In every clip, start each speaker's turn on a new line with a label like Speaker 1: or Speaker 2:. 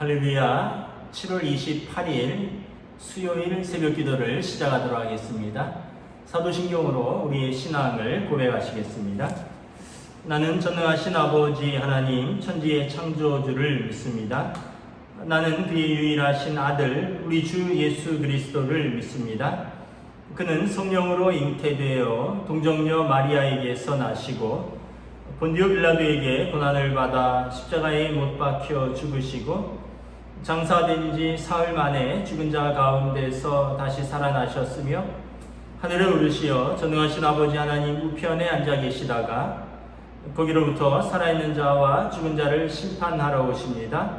Speaker 1: 할렐루야. 7월 28일 수요일 새벽 기도를 시작하도록 하겠습니다. 사도신경으로 우리의 신앙을 고백하시겠습니다. 나는 전능하신 아버지 하나님 천지의 창조주를 믿습니다. 나는 그의 유일하신 아들 우리 주 예수 그리스도를 믿습니다. 그는 성령으로 잉태되어 동정녀 마리아에게서 나시고 본디오 빌라도에게 고난을 받아 십자가에 못 박혀 죽으시고 장사된 지 사흘 만에 죽은 자 가운데서 다시 살아나셨으며 하늘에 오르시어 전능하신 아버지 하나님 우편에 앉아 계시다가 거기로부터 살아있는 자와 죽은 자를 심판하러 오십니다.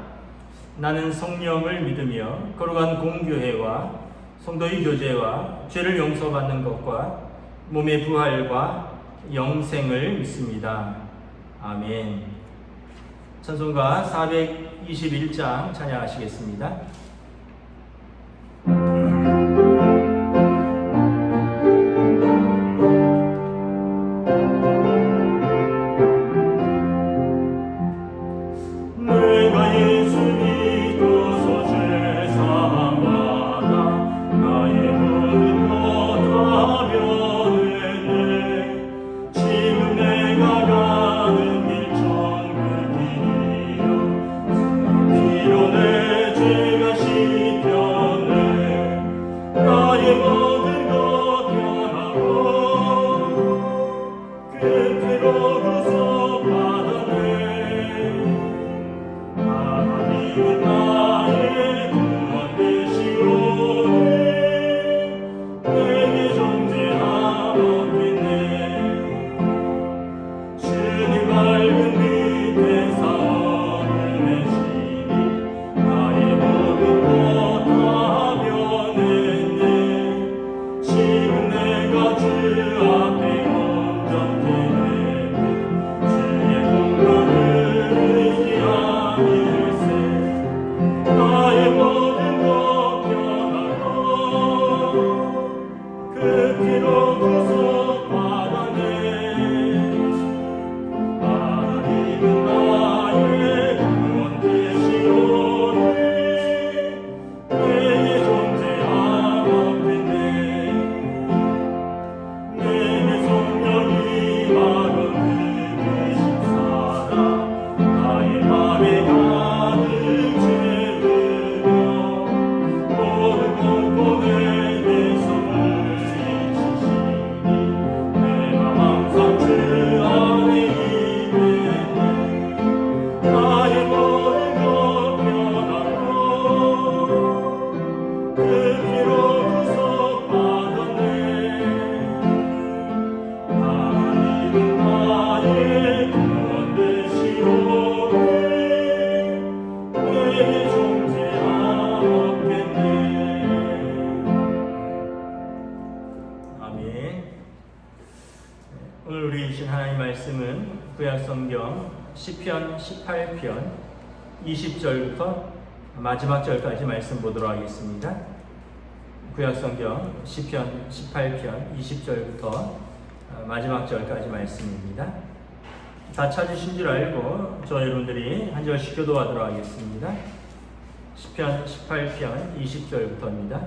Speaker 1: 나는 성령을 믿으며 거룩한 공교회와 성도의 교제와 죄를 용서받는 것과 몸의 부활과 영생을 믿습니다. 아멘. 찬송가 421장 찬양하시겠습니다. 오늘 우리 주신 하나님 말씀은 구약성경 시편 18편 20절부터 마지막 절까지 말씀 보도록 하겠습니다. 구약성경 시편 18편 20절부터 마지막 절까지 말씀입니다. 다 찾으신 줄 알고 저 여러분들이 한 절씩 교도하도록 하겠습니다. 시편 18편 20절부터입니다.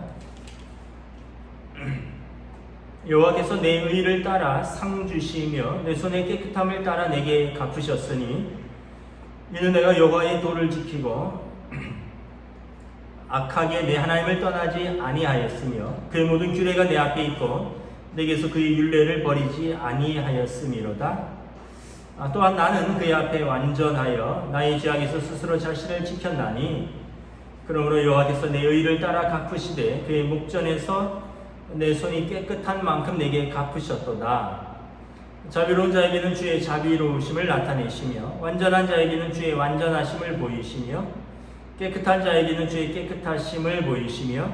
Speaker 1: 여호와께서 내 의를 따라 상 주시며 내 손의 깨끗함을 따라 내게 갚으셨으니 이는 내가 여호와의 도를 지키고 악하게 내 하나님을 떠나지 아니하였으며 그의 모든 규례가 내 앞에 있고 내게서 그의 율례를 버리지 아니하였음이로다. 또한 나는 그의 앞에 완전하여 나의 죄악에서 스스로 자신을 지켰나니 그러므로 여호와께서 내 의를 따라 갚으시되 그의 목전에서 내 손이 깨끗한 만큼 내게 갚으셨도다. 자비로운 자에게는 주의 자비로우심을 나타내시며 완전한 자에게는 주의 완전하심을 보이시며 깨끗한 자에게는 주의 깨끗하심을 보이시며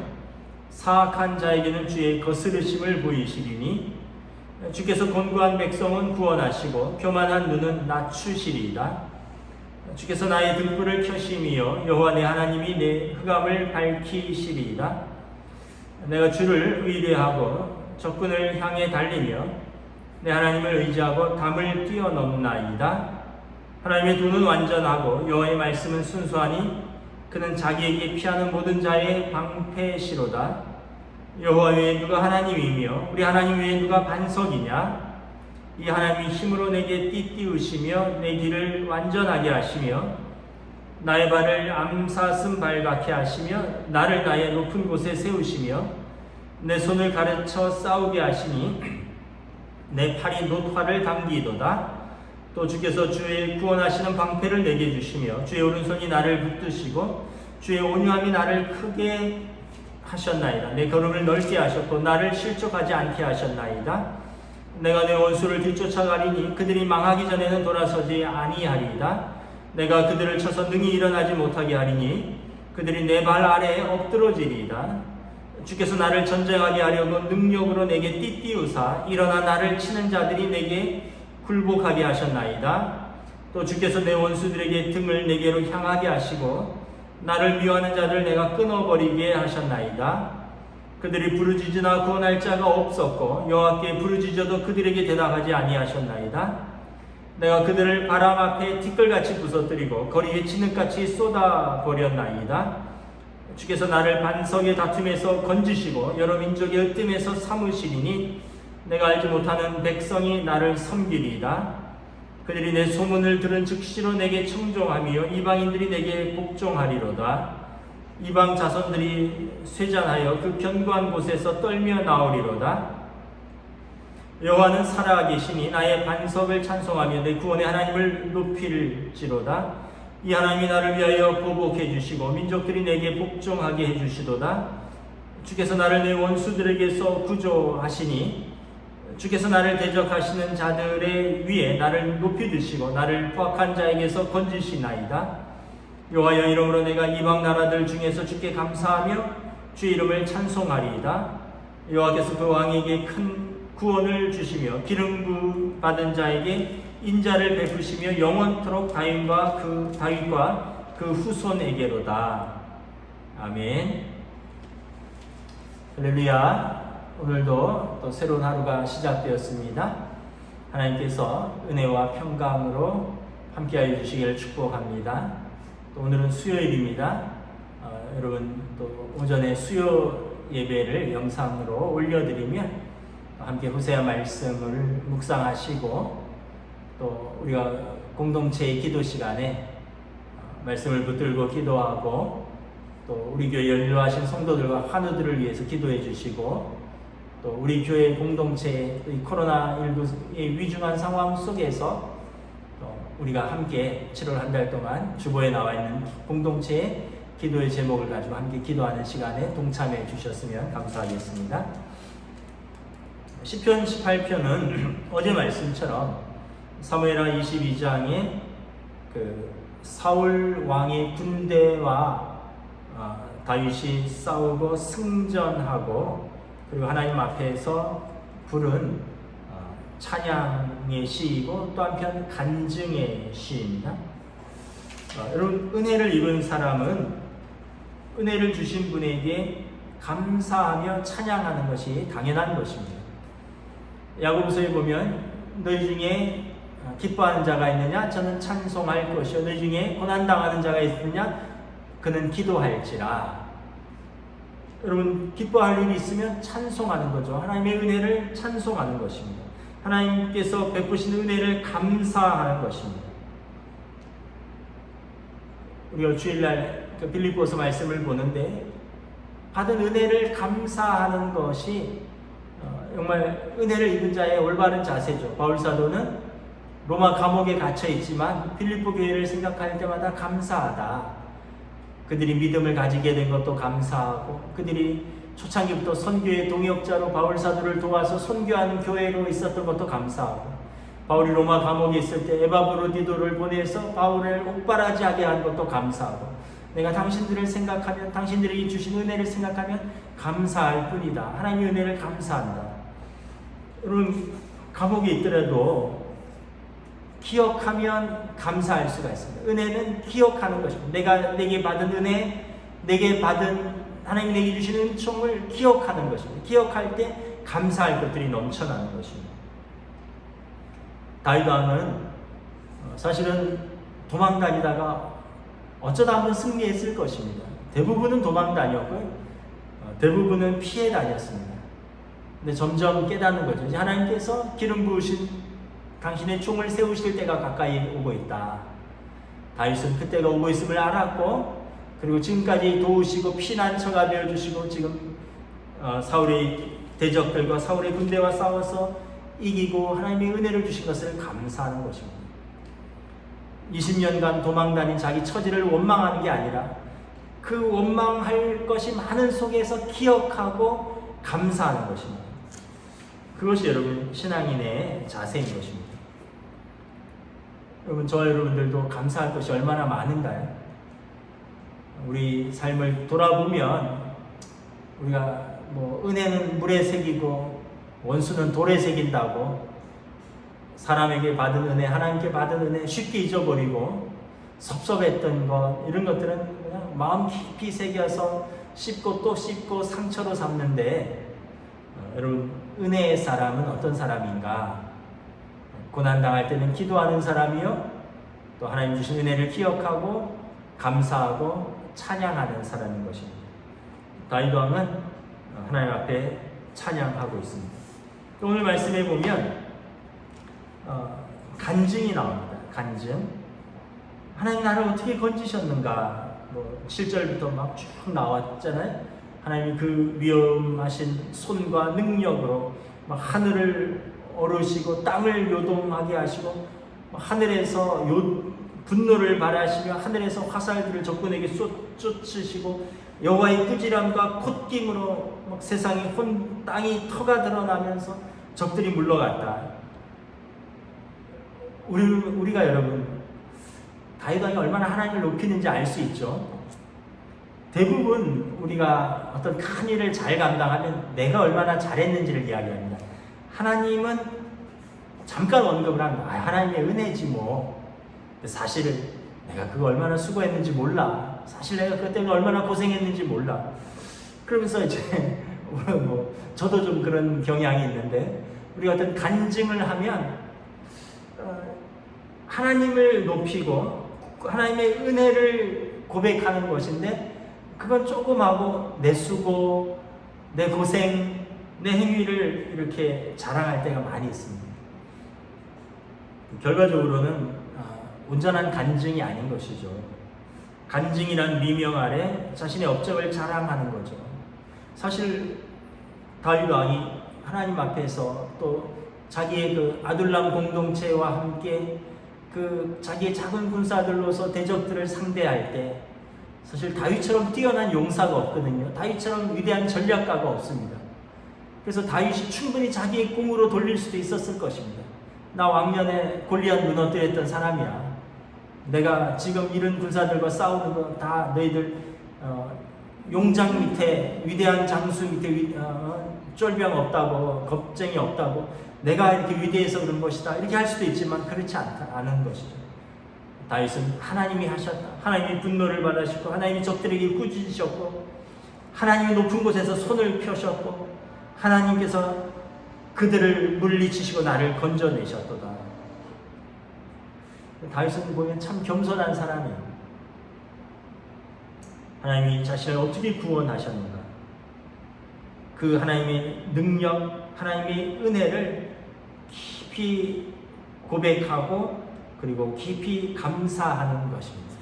Speaker 1: 사악한 자에게는 주의 거스르심을 보이시리니 주께서 곤고한 백성은 구원하시고 교만한 눈은 낮추시리이다. 주께서 나의 등불을 켜심이여 여호와 내 하나님이 내 흑암을 밝히시리이다. 내가 주를 의뢰하고 적군을 향해 달리며 내 하나님을 의지하고 담을 뛰어넘나이다. 하나님의 도는 완전하고 여호와의 말씀은 순수하니 그는 자기에게 피하는 모든 자의 방패시로다. 여호와 외에 누가 하나님이며 우리 하나님 외에 누가 반석이냐? 이 하나님이 힘으로 내게 띠띠우시며 내 길을 완전하게 하시며 나의 발을 암사슴 발 같게 하시며 나를 나의 높은 곳에 세우시며 내 손을 가르쳐 싸우게 하시니 내 팔이 놋화를 당기도다. 또 주께서 주의 구원하시는 방패를 내게 주시며 주의 오른손이 나를 붙드시고 주의 온유함이 나를 크게 하셨나이다. 내 걸음을 넓게 하셨고 나를 실족하지 않게 하셨나이다. 내가 내 원수를 뒤쫓아가리니 그들이 망하기 전에는 돌아서지 아니하리이다. 내가 그들을 쳐서 능히 일어나지 못하게 하리니 그들이 내 발 아래에 엎드러지리이다. 주께서 나를 전쟁하게 하려고 능력으로 내게 띠띠우사 일어나 나를 치는 자들이 내게 굴복하게 하셨나이다. 또 주께서 내 원수들에게 등을 내게로 향하게 하시고 나를 미워하는 자들을 내가 끊어버리게 하셨나이다. 그들이 부르짖으나 구원할 자가 없었고 여호와께 부르짖어도 그들에게 대답하지 아니하셨나이다. 내가 그들을 바람 앞에 티끌같이 부서뜨리고 거리에 진흙같이 쏟아버렸나이다. 주께서 나를 반석의 다툼에서 건지시고 여러 민족의 으뜸에서 삼으시리니 내가 알지 못하는 백성이 나를 섬기리이다. 그들이 내 소문을 들은 즉시로 내게 청종하며 이방인들이 내게 복종하리로다. 이방 자손들이 쇠잔하여 그 견고한 곳에서 떨며 나오리로다. 여호와는 살아계시니 나의 반석을 찬송하며 내 구원의 하나님을 높일지로다. 이 하나님이 나를 위하여 보복해 주시고 민족들이 내게 복종하게 해 주시도다. 주께서 나를 내 원수들에게서 구조하시니 주께서 나를 대적하시는 자들의 위에 나를 높이 드시고 나를 포악한 자에게서 건지시나이다. 여호와여 이름으로 내가 이방 나라들 중에서 주께 감사하며 주의 이름을 찬송하리이다. 여호와께서 그 왕에게 큰 구원을 주시며 기름 부음 받은 자에게 인자를 베푸시며 영원토록 다윗과 그 후손에게로다. 아멘. 할렐루야. 오늘도 또 새로운 하루가 시작되었습니다. 하나님께서 은혜와 평강으로 함께하여 주시기를 축복합니다. 또 오늘은 수요일입니다. 여러분 또 오전에 수요 예배를 영상으로 올려드리면 함께 호세아 말씀을 묵상하시고 또 우리가 공동체의 기도 시간에 말씀을 붙들고 기도하고 또 우리 교회 연로하신 성도들과 환우들을 위해서 기도해 주시고 또 우리 교회 공동체의 코로나19의 위중한 상황 속에서 우리가 함께 7월 한 달 동안 주보에 나와 있는 공동체의 기도의 제목을 가지고 함께 기도하는 시간에 동참해 주셨으면 감사하겠습니다. 시편 18편은 어제 말씀처럼 사무엘하 22장에 그 사울 왕의 군대와 다윗이 싸우고 승전하고 그리고 하나님 앞에서 부른 찬양의 시이고 또 한편 간증의 시입니다. 여러분 은혜를 입은 사람은 은혜를 주신 분에게 감사하며 찬양하는 것이 당연한 것입니다. 야고보서에 보면 너희 중에 기뻐하는 자가 있느냐? 저는 찬송할 것이요. 너희 중에 고난당하는 자가 있느냐? 그는 기도할지라. 여러분 기뻐할 일이 있으면 찬송하는 거죠. 하나님의 은혜를 찬송하는 것입니다. 하나님께서 베푸신 은혜를 감사하는 것입니다. 우리가 주일날 빌립보서 말씀을 보는데 받은 은혜를 감사하는 것이 정말 은혜를 입은 자의 올바른 자세죠. 바울 사도는 로마 감옥에 갇혀 있지만 빌립보 교회를 생각할 때마다 감사하다. 그들이 믿음을 가지게 된 것도 감사하고 그들이 초창기부터 선교의 동역자로 바울 사도를 도와서 선교하는 교회로 있었던 것도 감사하고 바울이 로마 감옥에 있을 때 에바브로디도를 보내서 바울을 옥바라지하게 한 것도 감사하고 내가 당신들을 생각하면 당신들이 주신 은혜를 생각하면 감사할 뿐이다. 하나님의 은혜를 감사한다. 여러분 감옥에 있더라도 기억하면 감사할 수가 있습니다. 은혜는 기억하는 것입니다. 내게 받은 은혜, 내게 받은 하나님이 내게 주신 은총을 기억하는 것입니다. 기억할 때 감사할 것들이 넘쳐나는 것입니다. 다윗 왕은 사실은 도망다니다가 어쩌다 한번 승리했을 것입니다. 대부분은 도망 다녔고요. 대부분은 피해 다녔습니다. 근데 점점 깨닫는 거죠. 이제 하나님께서 기름 부으신 당신의 총을 세우실 때가 가까이 오고 있다. 다윗은 그때가 오고 있음을 알았고, 그리고 지금까지 도우시고 피난처가 되어주시고 지금 사울의 대적들과 사울의 군대와 싸워서 이기고 하나님의 은혜를 주신 것을 감사하는 것입니다. 20년간 도망 다닌 자기 처지를 원망하는 게 아니라 그 원망할 것이 많은 속에서 기억하고 감사하는 것입니다. 그것이 여러분 신앙인의 자세인 것입니다. 여러분, 저와 여러분들도 감사할 것이 얼마나 많은가요? 우리 삶을 돌아보면 우리가 은혜는 물에 새기고 원수는 돌에 새긴다고 사람에게 받은 은혜, 하나님께 받은 은혜 쉽게 잊어버리고 섭섭했던 것, 이런 것들은 그냥 마음 깊이 새겨서 씹고 또 씹고 상처로 삼는데, 여러분, 은혜의 사람은 어떤 사람인가? 고난당할 때는 기도하는 사람이요, 또 하나님 주신 은혜를 기억하고 감사하고 찬양하는 사람인 것입니다. 다윗 왕은 하나님 앞에 찬양하고 있습니다. 오늘 말씀에 보면 간증이 나옵니다. 간증. 하나님 나를 어떻게 건지셨는가? 7절부터 막 쭉 나왔잖아요. 하나님이 그 위엄하신 손과 능력으로 막 하늘을 어르시고 땅을 요동하게 하시고 하늘에서 분노를 발하시며 하늘에서 화살들을 적군에게 쫓으시고 여호와의 꾸지람과 콧김으로 막 세상이 땅이 터가 드러나면서 적들이 물러갔다. 우리가 여러분 다윗 왕이 얼마나 하나님을 높이는지 알 수 있죠. 대부분 우리가 어떤 큰 일을 잘 감당하면 내가 얼마나 잘했는지를 이야기합니다. 하나님은 잠깐 언급을 합니다. 하나님의 은혜지 뭐. 사실은 내가 그거 얼마나 수고했는지 몰라. 사실 내가 그것 때문에 얼마나 고생했는지 몰라. 그러면서 이제 저도 좀 그런 경향이 있는데, 우리가 어떤 간증을 하면 하나님을 높이고 하나님의 은혜를 고백하는 것인데, 그건 조금하고 내 수고, 내 고생, 내 행위를 이렇게 자랑할 때가 많이 있습니다. 결과적으로는 온전한 간증이 아닌 것이죠. 간증이란 미명 아래 자신의 업적을 자랑하는 거죠. 사실 다윗 왕이 하나님 앞에서 또 자기의 그 아둘람 공동체와 함께 그 자기의 작은 군사들로서 대적들을 상대할 때 사실 다윗처럼 뛰어난 용사가 없거든요. 다윗처럼 위대한 전략가가 없습니다. 그래서 다윗이 충분히 자기의 꿈으로 돌릴 수도 있었을 것입니다. 나 왕년에 골리앗 무너뜨렸던 사람이야. 내가 지금 이런 군사들과 싸우는 거 다 너희들 용장 밑에, 위대한 장수 밑에 쫄병 없다고, 겁쟁이 없다고, 내가 이렇게 위대해서 그런 것이다, 이렇게 할 수도 있지만 그렇지 않은 것이죠. 다윗은 하나님이 하셨다. 하나님이 분노를 받으시고 하나님이 적들에게 꾸짖으셨고 하나님이 높은 곳에서 손을 펴셨고 하나님께서 그들을 물리치시고 나를 건져내셨도다. 다윗은 보면 참 겸손한 사람이에요. 하나님이 자신을 어떻게 구원하셨는가, 그 하나님의 능력, 하나님의 은혜를 깊이 고백하고 그리고 깊이 감사하는 것입니다.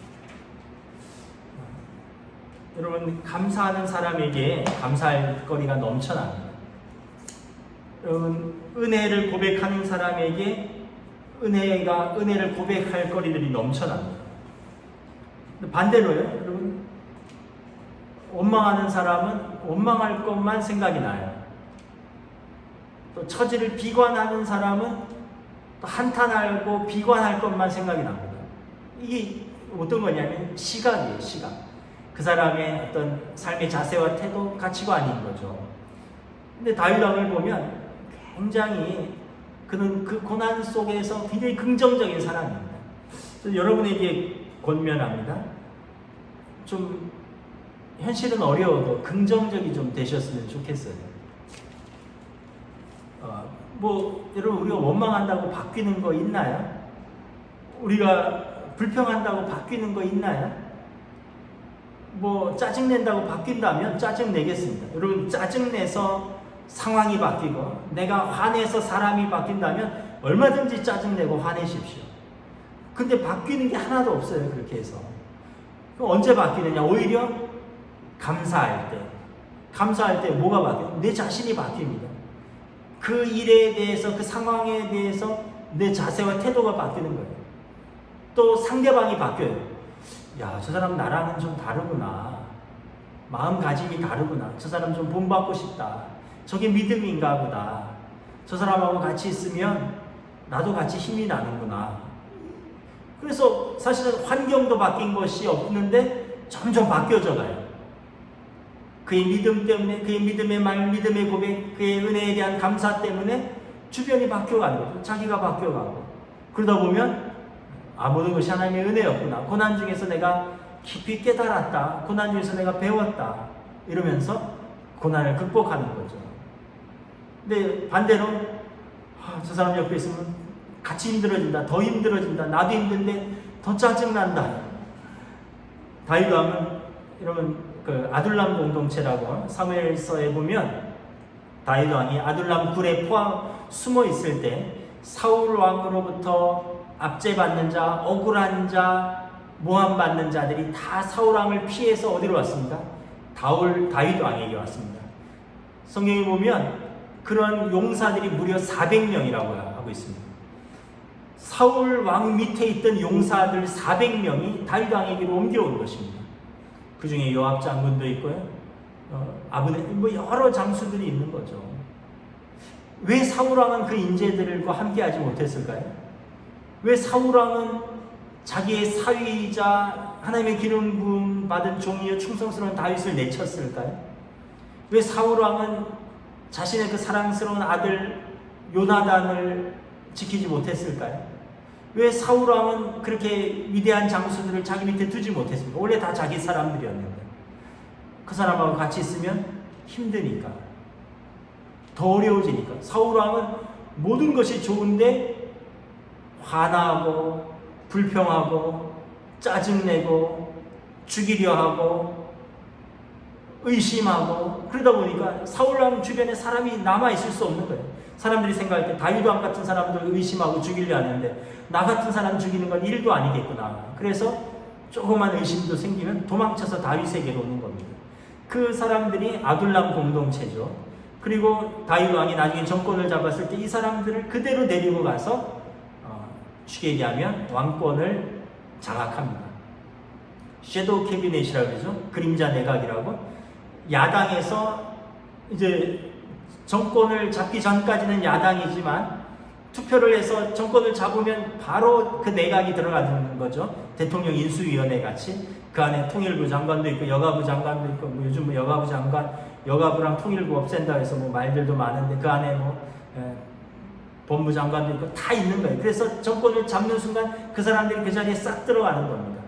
Speaker 1: 여러분, 감사하는 사람에게 감사할 거리가 넘쳐납니다. 여러분, 은혜를 고백하는 사람에게 은혜를 고백할 거리들이 넘쳐납니다. 반대로요, 여러분, 원망하는 사람은 원망할 것만 생각이 나요. 또 처지를 비관하는 사람은 또 한탄하고 비관할 것만 생각이 납니다. 이게 어떤 거냐면 시각이에요, 시각. 그 사람의 어떤 삶의 자세와 태도, 가치관인 거죠. 근데 다윗 왕을 보면 굉장히 그는 그 고난 속에서 굉장히 긍정적인 사람입니다. 그래서 여러분에게 권면합니다. 좀 현실은 어려워도 긍정적이 좀 되셨으면 좋겠어요. 여러분, 우리가 원망한다고 바뀌는 거 있나요? 우리가 불평한다고 바뀌는 거 있나요? 뭐 짜증낸다고 바뀐다면 짜증내겠습니다. 여러분 짜증내서 상황이 바뀌고 내가 화내서 사람이 바뀐다면 얼마든지 짜증내고 화내십시오. 근데 바뀌는 게 하나도 없어요. 그렇게 해서. 그럼 언제 바뀌느냐? 오히려 감사할 때. 감사할 때 뭐가 바뀌어요? 내 자신이 바뀝니다. 그 일에 대해서 그 상황에 대해서 내 자세와 태도가 바뀌는 거예요. 또 상대방이 바뀌어요. 야, 저 사람 나랑은 좀 다르구나. 마음가짐이 다르구나. 저 사람 좀 본받고 싶다. 저게 믿음인가 보다. 저 사람하고 같이 있으면 나도 같이 힘이 나는구나. 그래서 사실은 환경도 바뀐 것이 없는데 점점 바뀌어져 가요. 그의 믿음 때문에, 그의 믿음의 말, 믿음의 고백, 그의 은혜에 대한 감사 때문에 주변이 바뀌어가는 거죠. 자기가 바뀌어가고. 그러다 보면 모든 것이 하나님의 은혜였구나. 고난 중에서 내가 깊이 깨달았다. 고난 중에서 내가 배웠다. 이러면서 고난을 극복하는 거죠. 근데 반대로 저 사람 옆에 있으면 같이 힘들어진다. 더 힘들어진다. 나도 힘든데 더 짜증난다. 다윗 왕은 여러분 그 아둘람 공동체라고 사무엘서에 보면 다윗 왕이 아둘람 굴에 숨어 있을 때 사울 왕으로부터 압제받는 자, 억울한 자, 모함받는 자들이 다 사울 왕을 피해서 어디로 왔습니까? 다윗 왕에게 왔습니다. 성경에 보면 그런 용사들이 무려 400명이라고 하고 있습니다. 사울 왕 밑에 있던 용사들 400명이 다윗 왕에게로 옮겨온 것입니다. 그 중에 요압 장군도 있고요. 아브넬, 뭐 여러 장수들이 있는 거죠. 왜 사울 왕은 그 인재들과 함께하지 못했을까요? 왜 사울 왕은 자기의 사위이자 하나님의 기름 부음 받은 종이요 충성스러운 다윗을 내쳤을까요? 왜 사울 왕은 자신의 그 사랑스러운 아들 요나단을 지키지 못했을까요? 왜 사울 왕은 그렇게 위대한 장수들을 자기 밑에 두지 못했습니까? 원래 다 자기 사람들이었는데 그 사람하고 같이 있으면 힘드니까, 더 어려워지니까. 사울 왕은 모든 것이 좋은데 화나고 불평하고 짜증내고 죽이려 하고 의심하고, 그러다 보니까 사울 왕 주변에 사람이 남아있을 수 없는 거예요. 사람들이 생각할 때 다윗 왕 같은 사람들 의심하고 죽이려 하는데 나 같은 사람 죽이는 건 일도 아니겠구나. 그래서 조그만 의심도 생기면 도망쳐서 다윗에게로 오는 겁니다. 그 사람들이 아둘람 공동체죠. 그리고 다윗 왕이 나중에 정권을 잡았을 때 이 사람들을 그대로 데리고 가서 쉽게 얘기하면 왕권을 장악합니다. 섀도우 캐비넷이라고 그러죠. 그림자 내각이라고. 야당에서 이제 정권을 잡기 전까지는 야당이지만 투표를 해서 정권을 잡으면 바로 그 내각이 들어가는 거죠. 대통령 인수위원회 같이. 그 안에 통일부 장관도 있고 여가부 장관도 있고, 뭐 요즘 뭐 여가부 장관, 여가부랑 통일부 없앤다 해서 뭐 말들도 많은데 그 안에 뭐 법무 장관도 있고 다 있는 거예요. 그래서 정권을 잡는 순간 그 사람들이 그 자리에 싹 들어가는 겁니다.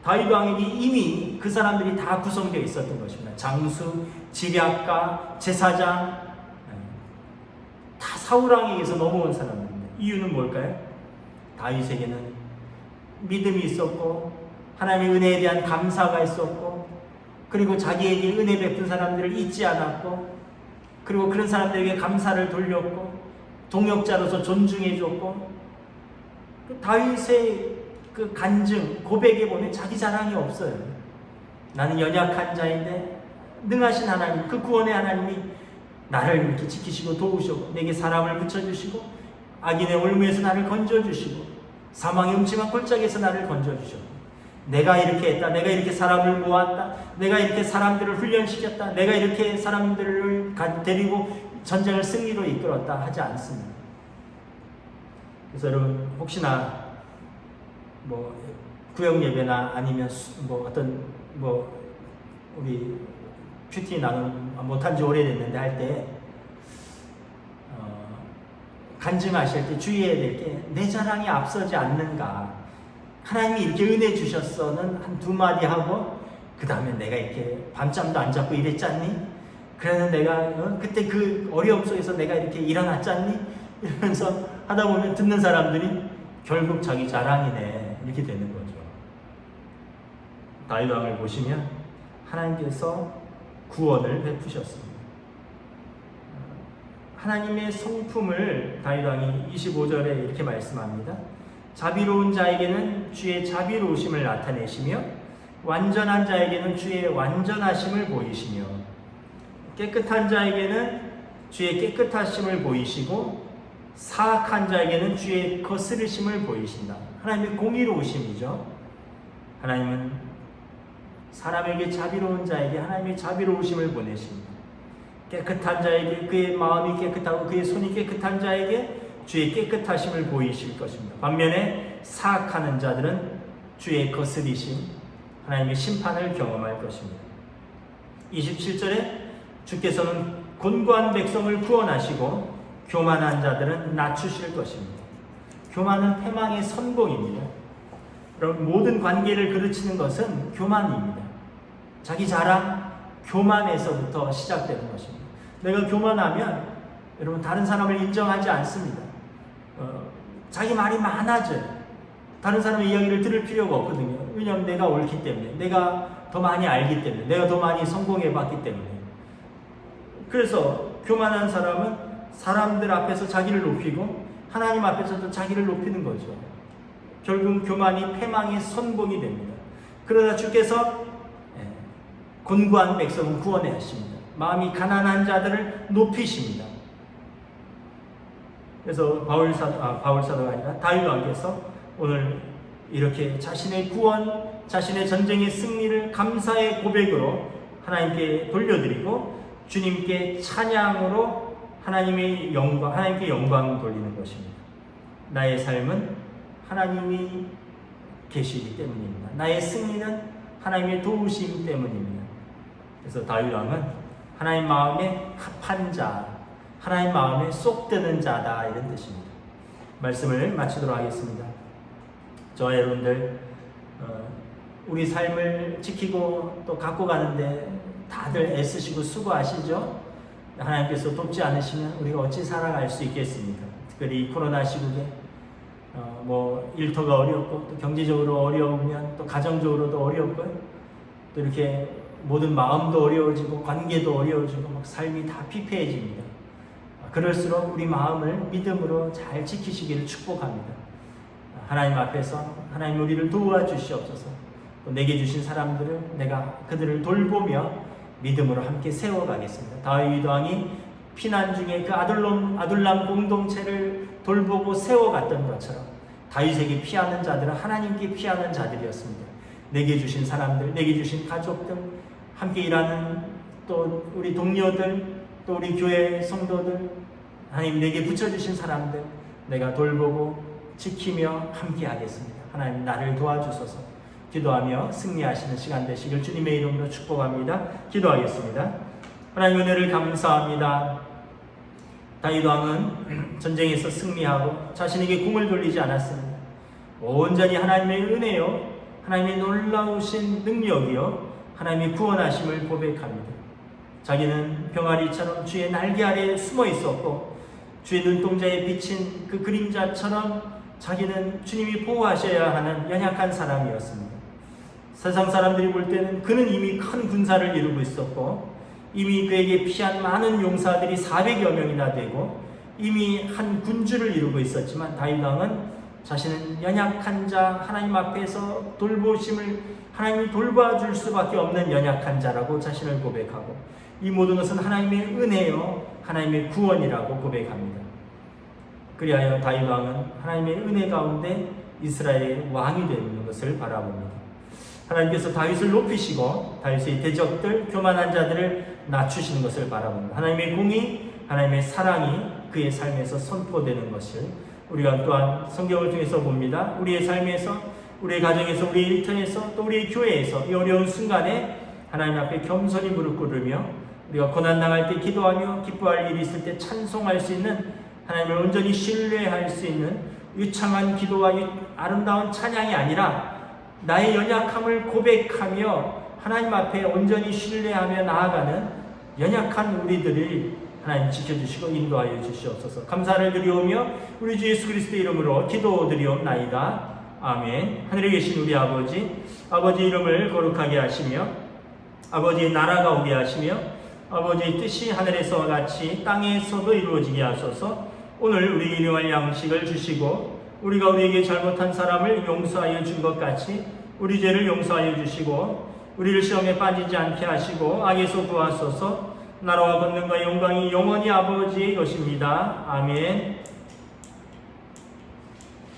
Speaker 1: 다윗 왕에게 이미 그 사람들이 다 구성되어 있었던 것입니다. 장수, 지략가, 제사장, 다 사울 왕에게서 넘어온 사람입니다. 이유는 뭘까요? 다윗에게는 믿음이 있었고 하나님의 은혜에 대한 감사가 있었고, 그리고 자기에게 은혜 베푼 사람들을 잊지 않았고, 그리고 그런 사람들에게 감사를 돌렸고 동역자로서 존중해줬고, 다윗의 그 간증, 고백에 보면 자기 자랑이 없어요. 나는 연약한 자인데 능하신 하나님, 그 구원의 하나님이 나를 이렇게 지키시고 도우시고 내게 사람을 붙여주시고 악인의 올무에서 나를 건져주시고 사망의 음침한 골짜기에서 나를 건져주시고, 내가 이렇게 했다, 내가 이렇게 사람을 모았다, 내가 이렇게 사람들을 훈련시켰다, 내가 이렇게 사람들을 데리고 전쟁을 승리로 이끌었다 하지 않습니다. 그래서 여러분 혹시나 뭐 구역 예배나 아니면 뭐 어떤 뭐 우리 큐티 나눔 못한 지 오래됐는데 할 때 간증하실 때 주의해야 될 게 내 자랑이 앞서지 않는가. 하나님이 이렇게 은혜 주셨어는 한 두 마디 하고 그 다음에 내가 이렇게 밤잠도 안 잡고 이랬잖니? 그래서 내가 그때 그 어려움 속에서 내가 이렇게 일어났잖니? 이러면서 하다 보면 듣는 사람들이 결국 자기 자랑이네 이렇게 되는 거죠. 다윗 왕을 보시면 하나님께서 구원을 베푸셨습니다. 하나님의 성품을 다윗 왕이 25절에 이렇게 말씀합니다. 자비로운 자에게는 주의 자비로우심을 나타내시며 완전한 자에게는 주의 완전하심을 보이시며 깨끗한 자에게는 주의 깨끗하심을 보이시고 사악한 자에게는 주의 거스르심을 보이신다. 하나님의 공의로우심이죠. 하나님은 사람에게 자비로운 자에게 하나님의 자비로우심을 보내십니다. 깨끗한 자에게 그의 마음이 깨끗하고 그의 손이 깨끗한 자에게 주의 깨끗하심을 보이실 것입니다. 반면에 사악하는 자들은 주의 거스리심, 하나님의 심판을 경험할 것입니다. 27절에 주께서는 곤고한 백성을 구원하시고 교만한 자들은 낮추실 것입니다. 교만은 패망의 선봉입니다. 여러분, 모든 관계를 그르치는 것은 교만입니다. 자기 자랑, 교만에서부터 시작되는 것입니다. 내가 교만하면 여러분 다른 사람을 인정하지 않습니다. 자기 말이 많아져요. 다른 사람의 이야기를 들을 필요가 없거든요. 왜냐하면 내가 옳기 때문에, 내가 더 많이 알기 때문에, 내가 더 많이 성공해봤기 때문에. 그래서 교만한 사람은 사람들 앞에서 자기를 높이고 하나님 앞에서도 자기를 높이는 거죠. 결국 교만이 패망의 선봉이 됩니다. 그러나 주께서 곤고한 백성은 구원해 하십니다. 마음이 가난한 자들을 높이십니다. 그래서 바울사도가 아니라 다윗 왕께서 오늘 이렇게 자신의 구원, 자신의 전쟁의 승리를 감사의 고백으로 하나님께 돌려드리고 주님께 찬양으로 하나님께 영광 돌리는 것입니다. 나의 삶은 하나님이 계시기 때문입니다. 나의 승리는 하나님의 도우심 때문입니다. 그래서 다윗 왕은 하나님 마음에 합한 자, 하나님 마음에 쏙 드는 자다, 이런 뜻입니다. 말씀을 마치도록 하겠습니다. 저와 여러분들 우리 삶을 지키고 또 갖고 가는데 다들 애쓰시고 수고하시죠? 하나님께서 돕지 않으시면 우리가 어찌 살아갈 수 있겠습니까? 특별히 이 코로나 시국에 일터가 어렵고 또 경제적으로 어려우면 또 가정적으로도 어렵고요. 또 이렇게 모든 마음도 어려워지고 관계도 어려워지고 막 삶이 다 피폐해집니다. 그럴수록 우리 마음을 믿음으로 잘 지키시기를 축복합니다. 하나님 앞에서 하나님 우리를 도와주시옵소서. 또 내게 주신 사람들을 내가 그들을 돌보며 믿음으로 함께 세워가겠습니다. 다윗 왕이 피난 중에 그 아둘람 공동체를 돌보고 세워갔던 것처럼 다윗에게 피하는 자들은 하나님께 피하는 자들이었습니다. 내게 주신 사람들, 내게 주신 가족들, 함께 일하는 또 우리 동료들, 또 우리 교회 성도들, 하나님 내게 붙여주신 사람들 내가 돌보고 지키며 함께 하겠습니다. 하나님 나를 도와주소서. 기도하며 승리하시는 시간 되시길 주님의 이름으로 축복합니다. 기도하겠습니다. 하나님 은혜를 감사합니다. 다윗 왕은 전쟁에서 승리하고 자신에게 궁을 돌리지 않았습니다. 온전히 하나님의 은혜요, 하나님의 놀라우신 능력이요, 하나님의 구원하심을 고백합니다. 자기는 병아리처럼 주의 날개 아래에 숨어 있었고 주의 눈동자에 비친 그 그림자처럼 자기는 주님이 보호하셔야 하는 연약한 사람이었습니다. 세상 사람들이 볼 때는 그는 이미 큰 군사를 이루고 있었고 이미 그에게 피한 많은 용사들이 400여 명이나 되고 이미 한 군주를 이루고 있었지만 다윗 왕은 자신은 연약한 자, 하나님 앞에서 돌보심을 하나님이 돌봐줄 수밖에 없는 연약한 자라고 자신을 고백하고 이 모든 것은 하나님의 은혜요, 하나님의 구원이라고 고백합니다. 그리하여 다윗 왕은 하나님의 은혜 가운데 이스라엘의 왕이 되는 것을 바라봅니다. 하나님께서 다윗을 높이시고 다윗의 대적들, 교만한 자들을 낮추시는 것을 바라봅니다. 하나님의 공의, 하나님의 사랑이 그의 삶에서 선포되는 것을 우리가 또한 성경을 통해서 봅니다. 우리의 삶에서, 우리의 가정에서, 우리의 일터에서, 또 우리의 교회에서 이 어려운 순간에 하나님 앞에 겸손히 무릎 꿇으며 우리가 고난당할 때 기도하며 기뻐할 일이 있을 때 찬송할 수 있는, 하나님을 온전히 신뢰할 수 있는 유창한 기도와 아름다운 찬양이 아니라 나의 연약함을 고백하며 하나님 앞에 온전히 신뢰하며 나아가는 연약한 우리들을 하나님 지켜주시고 인도하여 주시옵소서. 감사를 드리오며 우리 주 예수 그리스도의 이름으로 기도드리옵나이다. 아멘. 하늘에 계신 우리 아버지 이름을 거룩하게 하시며 아버지의 나라가 오게 하시며 아버지의 뜻이 하늘에서와 같이 땅에서도 이루어지게 하소서. 오늘 우리 일용할 양식을 주시고 우리가 우리에게 잘못한 사람을 용서하여 준 것 같이 우리 죄를 용서하여 주시고 우리를 시험에 빠지지 않게 하시고 악에서 구하소서. 나라와 권능과 영광이 영원히 아버지의 것입니다. 아멘.